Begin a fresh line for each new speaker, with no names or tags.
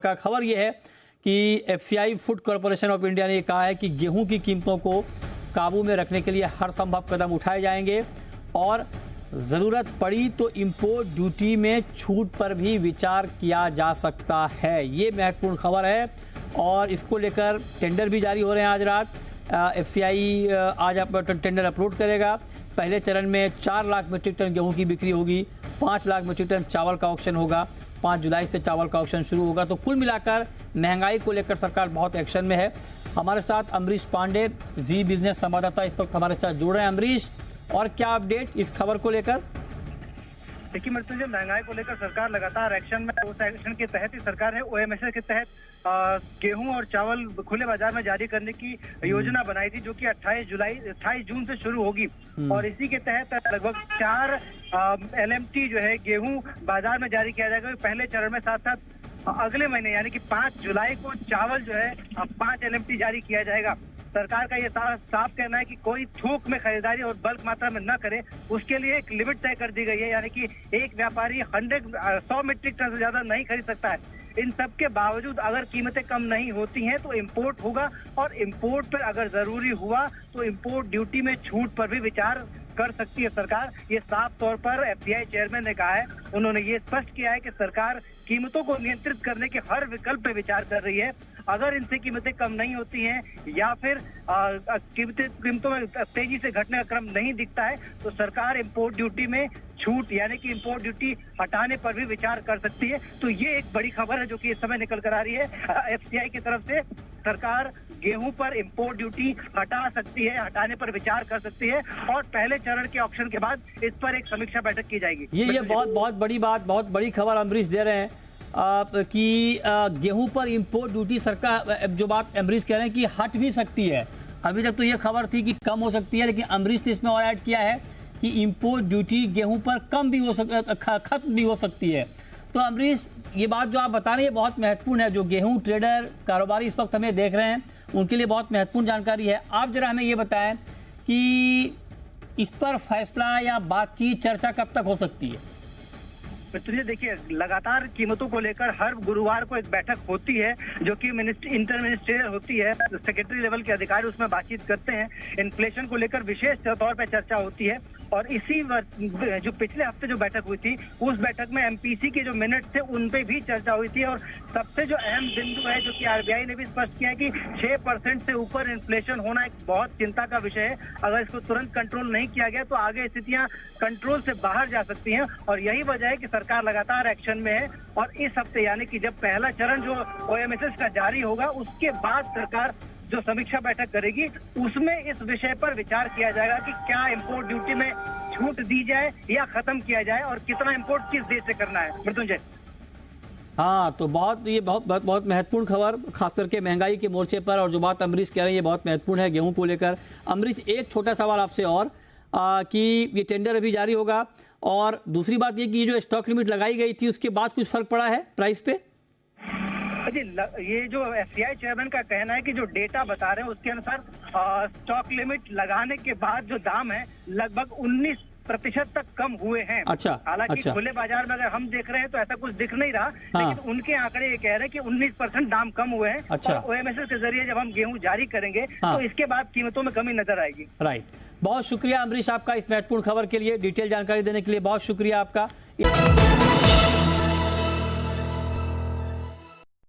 का खबर यह है कि FCI food corporation of India ने कहा है कि गेहूं की कीमतों को काबू में रखने के लिए हर संभव कदम उठाए जाएंगे और जरूरत पड़ी तो इंपोर्ट ड्यूटी में छूट पर भी विचार किया जा सकता है। ये महत्वपूर्ण खबर है और इसको लेकर टेंडर भी जारी हो रहे हैं। आज रात एफसीआई आज टेंडर अपलोड करेगा। पहले चरण में 4 लाख मीट्रिक टन गेहूं की बिक्री होगी, 5 लाख मीट्रिक टन चावल का ऑक्शन होगा। 5 जुलाई से चावल का ऑक्शन शुरू होगा। तो कुल मिलाकर महंगाई को लेकर सरकार बहुत एक्शन में है। हमारे साथ अमरीश पांडे, जी बिजनेस संवाददाता, इस वक्त हमारे साथ जुड़ रहे हैं। अमरीश, और क्या अपडेट इस खबर को लेकर?
देखिए मृत्युंजय, महंगाई को लेकर सरकार लगातार एक्शन में। उस एक्शन के तहत ही सरकार ने ओएमएसए के तहत गेहूं और चावल खुले बाजार में जारी करने की योजना बनाई थी, जो कि 28 जून से शुरू होगी। और इसी के तहत लगभग 4 LMT जो है गेहूं बाजार में जारी किया जाएगा पहले चरण में। साथ साथ अगले महीने यानी कि 5 जुलाई को चावल जो है 5 LMT जारी किया जाएगा। सरकार का ये साफ कहना है कि कोई थोक में खरीदारी और बल्क मात्रा में न करे, उसके लिए एक लिमिट तय कर दी गई है। यानी कि एक व्यापारी 100 मीट्रिक टन से ज्यादा नहीं खरीद सकता है। इन सब के बावजूद अगर कीमतें कम नहीं होती हैं तो इंपोर्ट होगा, और इंपोर्ट पर अगर जरूरी हुआ तो इंपोर्ट ड्यूटी में छूट पर भी विचार कर सकती है सरकार। ये साफ तौर पर एफसीआई चेयरमैन ने कहा है। उन्होंने ये स्पष्ट किया है कि सरकार कीमतों को नियंत्रित करने के हर विकल्प पे विचार कर रही है। अगर इनसे कीमतें कम नहीं होती हैं या फिर कीमतों में तेजी से घटने का क्रम नहीं दिखता है तो सरकार इंपोर्ट ड्यूटी में छूट यानी कि इंपोर्ट ड्यूटी हटाने पर भी विचार कर सकती है। तो ये एक बड़ी खबर है जो कि इस समय निकल कर आ रही है। एफसीआई की तरफ से सरकार गेहूं पर इंपोर्ट ड्यूटी हटा सकती है, हटाने पर विचार कर सकती है, और पहले चरण के ऑक्शन के बाद इस पर एक समीक्षा बैठक की जाएगी।
ये बहुत बड़ी बात, बहुत बड़ी खबर अमरीश दे रहे हैं कि गेहूं पर इंपोर्ट ड्यूटी सरकार, जो बात अमरीश कह रहे हैं कि हट भी सकती है। अभी तक तो ये खबर थी कि कम हो सकती है, लेकिन अमरीश ने इसमें और ऐड किया है कि इंपोर्ट ड्यूटी गेहूं पर कम भी हो खत्म भी हो सकती है। तो अमरीश, ये बात जो आप बता रहे हैं बहुत महत्वपूर्ण है। जो गेहूं ट्रेडर कारोबारी इस वक्त हमें देख रहे हैं उनके लिए बहुत महत्वपूर्ण जानकारी है। आप जरा हमें ये बताएं कि इस पर फैसला या बातचीत, चर्चा कब तक हो सकती है?
तो देखिए, लगातार कीमतों को लेकर हर गुरुवार को एक बैठक होती है जो कि इंटर मिनिस्ट्रियल होती है। सेक्रेटरी लेवल के अधिकारी उसमें बातचीत करते हैं। इन्फ्लेशन को लेकर विशेष तौर पर चर्चा होती है। और इसी जो पिछले हफ्ते जो बैठक हुई थी उस बैठक में एमपीसी के जो मिनट थे उन पे भी चर्चा हुई थी। और सबसे जो अहम बिंदु है जो कि आरबीआई ने भी स्पष्ट किया है कि 6% से ऊपर इन्फ्लेशन होना एक बहुत चिंता का विषय है। अगर इसको तुरंत कंट्रोल नहीं किया गया तो आगे स्थितियां कंट्रोल से बाहर जा सकती हैं। और यही वजह है कि सरकार लगातार एक्शन में है। और इस हफ्ते यानी कि जब पहला चरण जो ओएमएसएस का जारी होगा उसके बाद सरकार जो समीक्षा बैठक करेगी उसमें इस विषय पर विचार किया जाएगा कि क्या इंपोर्ट ड्यूटी में छूट दी जाए या खत्म किया जाए, और कितना इंपोर्ट किस देश से करना है। मृत्युंजय,
हाँ, तो बहुत महत्वपूर्ण खबर, खास करके महंगाई के मोर्चे पर। और जो बात अमरीश कह रहे हैं ये बहुत महत्वपूर्ण है गेहूं को लेकर। अमरीश, एक छोटा सवाल आपसे और कि ये टेंडर अभी जारी होगा, और दूसरी बात ये कि जो स्टॉक लिमिट लगाई गई थी उसके बाद कुछ फर्क पड़ा है प्राइस पे?
जी, ये जो एफसीआई चेयरमैन का कहना है कि जो डेटा बता रहे हैं उसके अनुसार स्टॉक लिमिट लगाने के बाद जो दाम है लगभग 19% तक कम हुए हैं।
अच्छा,
हालांकि खुले बाजार में अगर हम देख रहे हैं तो ऐसा कुछ दिख नहीं रहा। हाँ। लेकिन उनके आंकड़े ये कह रहे हैं कि 19% दाम कम हुए हैं।
अच्छा।
और ओएमएसएस के जरिए जब हम गेहूं जारी करेंगे
हाँ।
तो इसके बाद कीमतों में कमी नजर आएगी।
राइट, बहुत शुक्रिया अमरीश आपका इस महत्वपूर्ण खबर के लिए, डिटेल जानकारी देने के लिए बहुत शुक्रिया आपका।